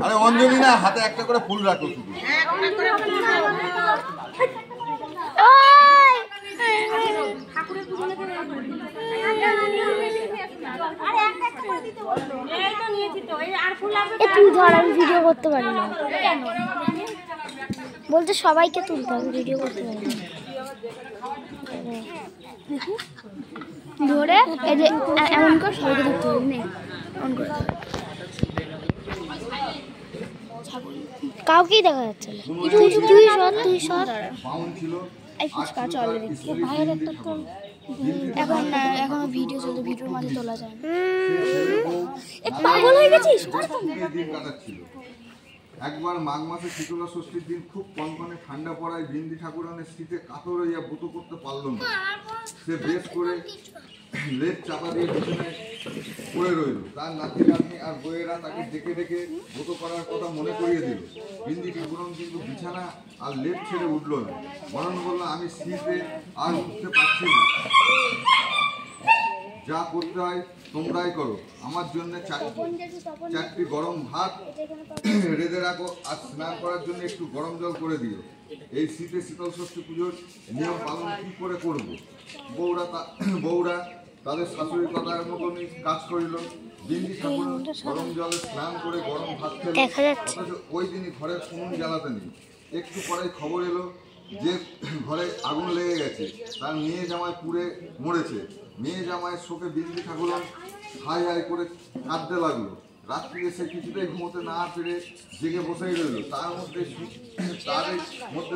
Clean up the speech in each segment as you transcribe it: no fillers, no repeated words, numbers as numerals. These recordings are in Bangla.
আরে অঞ্জলি না, হাতে একটা করে ফুল রাখো শুধু। তুই ধর, আমি ভিডিও করতে পারি না। বলতে সবাইকে তুলতে হবে, ভিডিও করতে পারি না। ধরে এই যে এমন করে সবাইকে ধরতে হবে, নে অন করে কাউকেই দেখা যাচ্ছে না। তুই সর এই ফুচকা চল ভাইয়ের একটা তো এখন না, এখনো ভিডিও চলছে, ভিডিওর মাঝে তোলা যায় না। পাগল হয়ে গেছিস। একবার মাঘ মাসে শীতলা ষষ্ঠীর দিন খুব কনকনে ঠান্ডা পড়ায় বিন্দি ঠাকুরানের শীতে কাতর হইয়া ব্রত করতে পারল না। সে বেশ করে লেপ চাপা দিয়ে বিছানায় পড়ে রইল। তার নাতি নাতনি আর বইয়েরা তাকে ডেকে ডেকে ব্রত করার কথা মনে করিয়ে দিল। বিন্দি ঠাকুরন কিন্তু বিছানা আর লেপ ছেড়ে উঠল না। মরণ বলল, আমি শীতে আর উঠতে পারছি না, যা করতে হয় তোমরাই করো। আমার জন্য চারটি গরম ভাত রেঁধে রাখো, আর স্নান করার জন্য একটু গরম জল করে দিও। এই শীতে শীতল ষষ্ঠী পুজোর নিয়ম পালন কি করে করবো? বউরা তাদের শাশুড়ির কথার মতনই কাজ করিল। বিন্দি ঠাকুর গরম জলে স্নান করে গরম ভাত খেল, অথচ ওই দিনই ঘরের উনুন জ্বালাতে নেই। একটু পরে খবর এলো যে ঘরে আগুন লেগে গেছে, তার মেয়ে জামাই পুড়ে মরেছে। মেয়ে জামাইয়ের শোকে বিন্দি ঠাকুর হাই হাই করে কাঁদতে লাগলো। রাত্রি এসে কিছুতেই ঘুমোতে না পেরে জেগে বসেই রইল। তার মধ্যে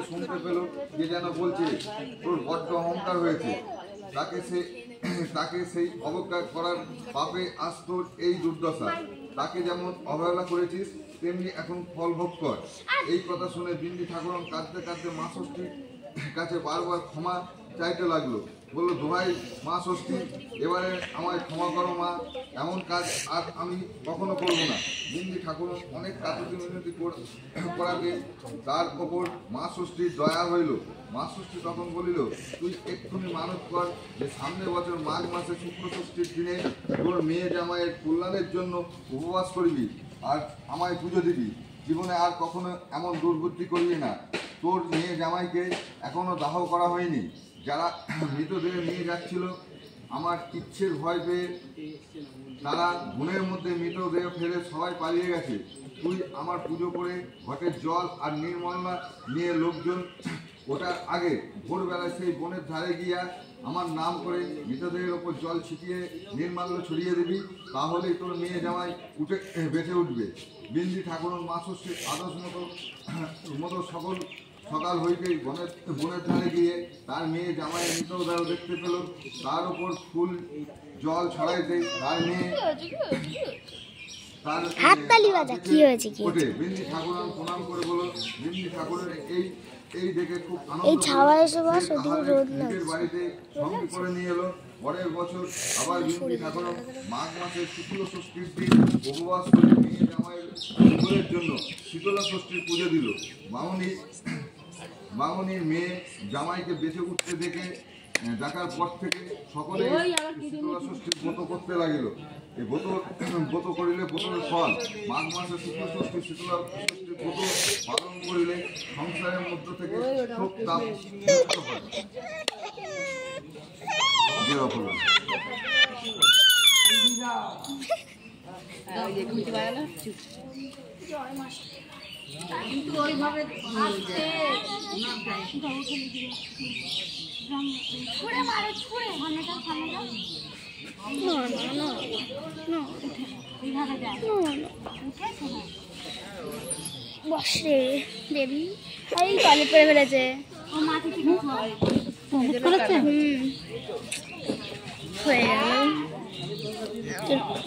শুনতে পেল কে যেন বলছে, তোর বড্ড অহংকার হয়েছে, তাকে সেই অবজ্ঞা করার পাপে আজ তোর এই দুর্দশা। তাকে যেমন অবহেলা করেছিস তেমনি এখন ফল ভোগ কর। এই কথা শুনে বিন্দি ঠাকুরন কাঁদতে কাঁদতে মা ষষ্ঠীর কাছে বারবার ক্ষমা চাইতে লাগলো। বললো, দোহাই মা ষষ্ঠী, এবারে আমায় ক্ষমা করো মা, এমন কাজ আর আমি কখনো করবো না। বিন্দি ঠাকুর অনেক কাকুতি মিনতি করাতে তার ওপর মা ষষ্ঠীর দয়া হইল। মা ষষ্ঠী তখন বলিল, তুই এক্ষুনি মানত কর যে সামনে বছর মাঘ মাসে শুক্র ষষ্ঠীর দিনে তোর মেয়ে জামাইয়ের কল্যাণের জন্য উপবাস করবি আর আমায় পুজো দিবি। জীবনে আর কখনো এমন দুর্বুদ্ধি করবি না। তোর মেয়ে জামাইকে এখনো দাহ করা হয়নি। যারা মৃতদেহ নিয়ে যাচ্ছিল আমার ইচ্ছের ভয় পেয়ে তারা বনের মধ্যে মৃতদেহ ফেলে সবাই পালিয়ে গেছে। তুই আমার পুজো করে ঘটের জল আর নির্মলা নিয়ে লোকজন ওটার আগে ভোরবেলায় সেই বনের ধারে গিয়া আমার নাম করে মৃতদেহের ওপর জল ছিটিয়ে নির্মাল্য ছড়িয়ে দিবি, তাহলেই তোর মেয়ে জামাই বেঁচে উঠবে। বিন্দি ঠাকুর মা ষষ্ঠীর আদর্শ মতো সকাল হইতেই বনের ধারে গিয়ে তার মেয়ে জামাইয়ের মৃতদেহ দেখতে পেল। তার উপর ফুল জল ছড়াইতে তার মেয়ে বিন্দি ঠাকুর প্রণাম করে বলো, বিন্দি ঠাকুরের এই দেখে খুব নিজের বাড়িতে সঙ্গী করে নিয়ে এলো। পরের বছর আবার বিন্দি ঠাকুর মাঘ মাসের শুক্ল ষষ্ঠীর দিন উপবাস করে মেয়ে জামাইয়ের জন্য শীতলা ষষ্ঠীর পুজো দিল। মামনির মেয়ে জামাইকে বেঁচে উঠতে দেখে ডাকার পর থেকে সকলে শীতলা ষষ্ঠীর ব্রত করতে লাগিল। এই ব্রত করিলে ব্রতের ফল। মাঘ মাসে শুক্ল ষষ্ঠী শীতলা ষষ্ঠীর ব্রত পালন করিলে সংসারের মধ্য থেকে শোক তাপ মুক্ত হয়। কিন্তু ওইভাবে বসে বেবি এই টয়লেট করে ফেলেছে। হয়ে গেল,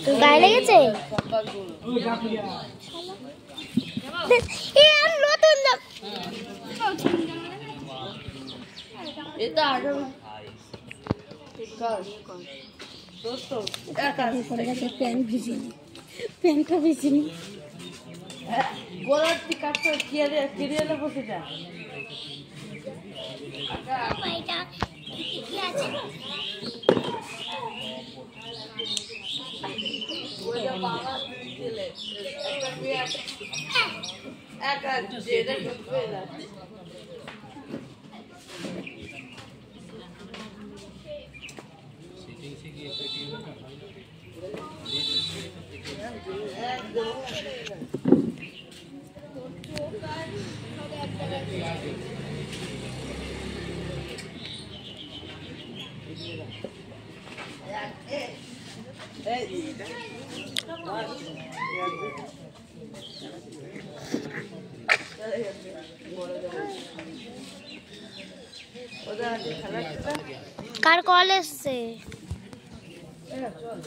তোর গায়ে লেগেছে? প্যান্টটা ভিজিনি গোলার টিকাটা কেরিয়ালে বসে যা। কি আছে টাকা দিচ্ছে, এটা ঢুকবে না। কার কল এসছে? চল